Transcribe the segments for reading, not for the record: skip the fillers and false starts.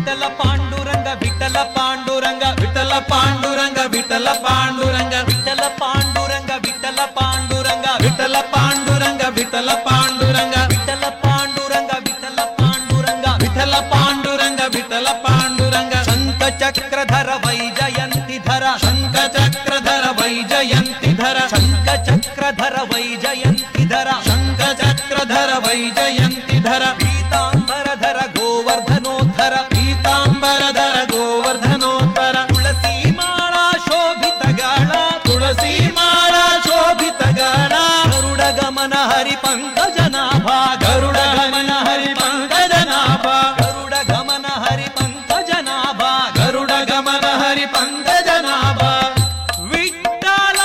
ವಿಠಲ ಪಾಂಡುರಂಗ ವಿಠಲ ಪಾಂಡುರಂಗ ವಿಠಲ ಪಾಂಡುರಂಗ ವಿಠಲ ಪಾಂಡುರಂಗ ವಿಠಲ ಪಾಂಡುರಂಗ ವಿಠಲ ಪಾಂಡುರಂಗ ವಿಠಲ ಪಾಂಡುರಂಗ ವಿಠಲ ಪಾಂಡುರಂಗ ವಿಠಲ ಪಾಂಡುರಂಗ ವಿಠಲ ಪಾಂಡುರಂಗ ವಿಠಲ ಪಾಂಡುರಂಗ ವಿಠಲ ಪಾಂಡುರಂಗ ಶಂಖ ಚಕ್ರಧರ ವೈಜಯಂತಿಧರ ಶಂಖ ಚಕ್ರಧರ ವೈಜಯಂತಿಧರ ಶಂಖ ಚಕ್ರಧರ ವೈಜಯಂತಿಧರ ಶಂಖ ಚಕ್ರಧರ ವೈಜಯಂತಿಧರ ಪೀತಾಂಬರಧರ ಗೋವರ್ಧನೋದ್ಧರ ಪೀತಾಂಬರಧರ ಗೋವರ್ಧನೋದ್ಧರ ತುಳಸಿ ಮಾಳಾ ಶೋಭಿತಗಾಳ ತುಳಸಿ ಮಾಳಾ ಶೋಭಿತಗಾಳ ಗರುಡ ಗಮನ ಹರಿ ಪಂಕಜನಾಭ ಗರುಡ ಗಮನ ಹರಿ ಪಂಕಜನಾಭ ಗರುಡ ಗಮನ ಹರಿ ಪಂಕಜನಾಭ ಗರುಡ ಗಮನ ಹರಿ ಪಂಕಜನಾಭ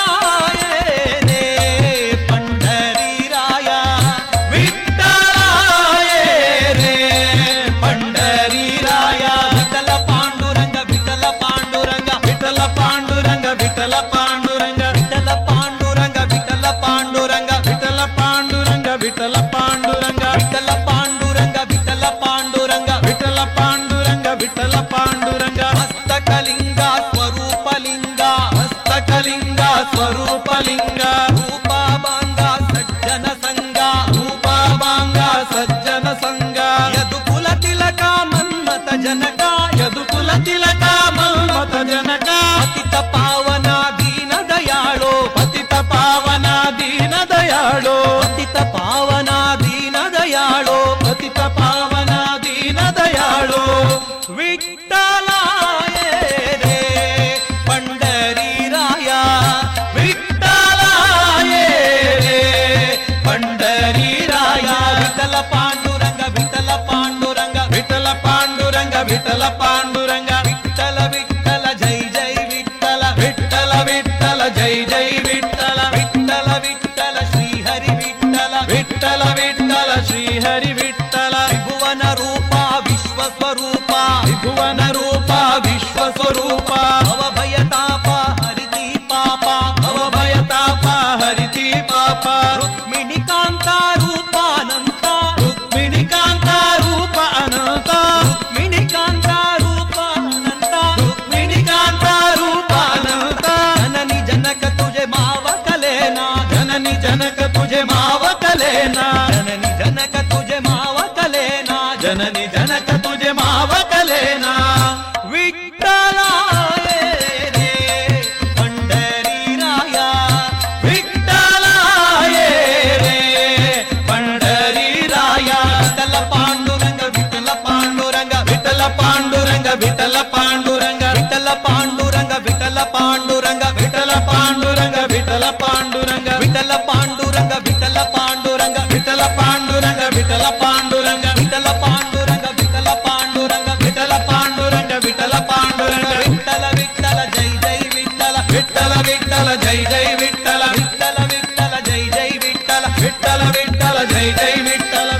ವಿಠ್ಠಲಾಯನೇ ಪಂಡರೀರಾಯ ವಿಠ್ಠಲಾಯನೇ ಪಂಡರೀರಾಯ ವಿಠಲ ಪಾಂಡುರಂಗ ವಿಠಲ ಪಾಂಡುರಂಗ ವಿಠಲ ಪಾಂಡುರಂಗ ವಿಠಲ ಪಾಂಡುರಂಗ ವಿಠಲ ಪಾಂಡುರಂಗ ವಿಠಲ ಪಾಂಡುರಂಗ ವಿಠಲ ಪಾಂಡುರಂಗ ವಿಠಲ ಪಾಂಡುರಂಗ ವಿಠಲ ಪಾಂಡುರಂಗ ವಿಠಲ ಪಾಂಡುರಂಗ ವಿಠಲ ಪಾಂಡುರಂಗ ವಿಠಲ ಪಾಂಡುರಂಗ ಹಸ್ತಕಲಿಂಗ ಸ್ವರೂಪಲಿಂಗ ಹಸ್ತಕಲಿಂಗ ಸ್ವರೂಪಲಿಂಗ ರೂಪಾಭಾಂಗ ಸಜ್ಜನ ಸಂಗ ರೂಪಾಭಾಂಗ ಸಜ್ಜನ ಸಂಗ ಯದುಕುಲ ತಿಲಕ ಮನ್ಮತ ಜನಕ ಯದುಕುಲ ತಿಲಕ ಮನ್ಮತ ಜನಕ ಪತಿತ ಪಾವನ ದೀನ ದಯಾಳೋ ಪತಿತ ಪಾವನ ದೀನ ದಯಾಳೋ ಪತಿತ ಪಾವನ ದೀನ ದಯಾಳೋ ಪತಿತ ಪಾವನ ದೀನ ದಯಾಳೋ ವಿಠ್ಠಲಾಯನೇ ಪಂಡರೀರಾಯ ವಿಠ್ಠಲಾಯನೇ ಪಂಡರೀರಾಯ ವಿಠಲ ಪಾಂಡುರಂಗ ವಿಠಲ ಪಾಂಡುರಂಗ ವಿಠಲ ಪಾಂಡುರಂಗ ವಿಠಲ ಪಾಂಡುರಂಗ ವಿಠಲ ವಿಠಲ ಜೈ ಜೈ ವಿಠಲ ವಿಠಲ ವಿಠಲ ಜೈ ಜೈ ವಿಠಲ ವಿಠಲ ವಿಠಲ ಶ್ರೀಹರಿ ವಿಠಲ ವಿಠಲ ವಿಠಲ ಶ್ರೀಹರಿ ವಿಠಲ ವಿಭುವನ ರೂಪ ವಿಶ್ವಸ್ವರೂಪ ವಿಭುವನ ರೂಪ ವಿಶ್ವಸ್ವರೂಪ ಭವಭಯತಾಪ ಹರಿತಿ ಪಾಪ ಭವಭಯತಾಪ ಹರಿತಿ ಪಾಪ ರುಕ್ಮಿಣಿಕಾಂತ ರೂಪ ಅನಂತ ರುಕ್ಮಿಣಿಕಾಂತ ರೂಪ ಅನಂತ ರುಕ್ಮಿಣಿಕಾಂತ ರೂಪ ಅನಂತ ರುಕ್ಮಿಣಿಕಾಂತ ರೂಪ ಅನಂತ ಜನನಿ ಜನಕ ತುಜೆ ಮಾವ ಕಲೇನಾ ಜನನಿ ಜನಕ ತುಜೆ ಮಾವ ಕಲೇನಾ ಜನನಿ ಜನಕ ತುಜೆ ಮಾವ ಕಲೇನಾ ಜನನಿ ಜನಕ ತುಜೆ ಮಾವ ಕಲೇನಾ ವಿಠ್ಠಲಾಯನೇ ಪಂಡರೀರಾಯ ವಿಠ್ಠಲಾಯನೇ ಪಂಡರೀರಾಯ ವಿಠಲ ಪಾಂಡುರಂಗ ವಿಠಲ ಪಾಂಡುರಂಗ ವಿಠಲ ಪಾಂಡುರಂಗ ವಿಠಲ ಪಾಂಡುರಂಗ ವಿಠಲ ಪಾಂಡುರಂಗ ವಿಠಲ ಪಾಂಡುರಂಗ ವಿಠಲ ಪಾಂಡುರಂಗ ವಿಠಲ ಪಾಂಡುರಂಗ ವಿಠಲ ಪಾಂಡುರಂಗ ವಿಠಲ ಪಾಂಡುರಂಗ ವಿಠಲ ಪಾಂಡುರಂಗ ವಿಠಲ ಪಾಂಡುರಂಗ ವಿಠಲ ಪಾಂಡುರಂಗ ವಿಠಲ ಪಾಂಡುರಂಗ ವಿಠಲ ಪಾಂಡುರಂಗ ವಿಠಲ ಪಾಂಡುರಂಗ ವಿಠಲ ವಿಠಲ ಜೈ ಜೈ ವಿಠಲ ವಿಠಲ ವಿಠಲ ಜೈ ಜೈ ವಿಠಲ ವಿಠಲ ವಿಠಲ ಜೈ ಜೈ ವಿಠಲ ವಿಠಲ ವಿಠಲ ಜೈ ಜೈ ವಿಠಲ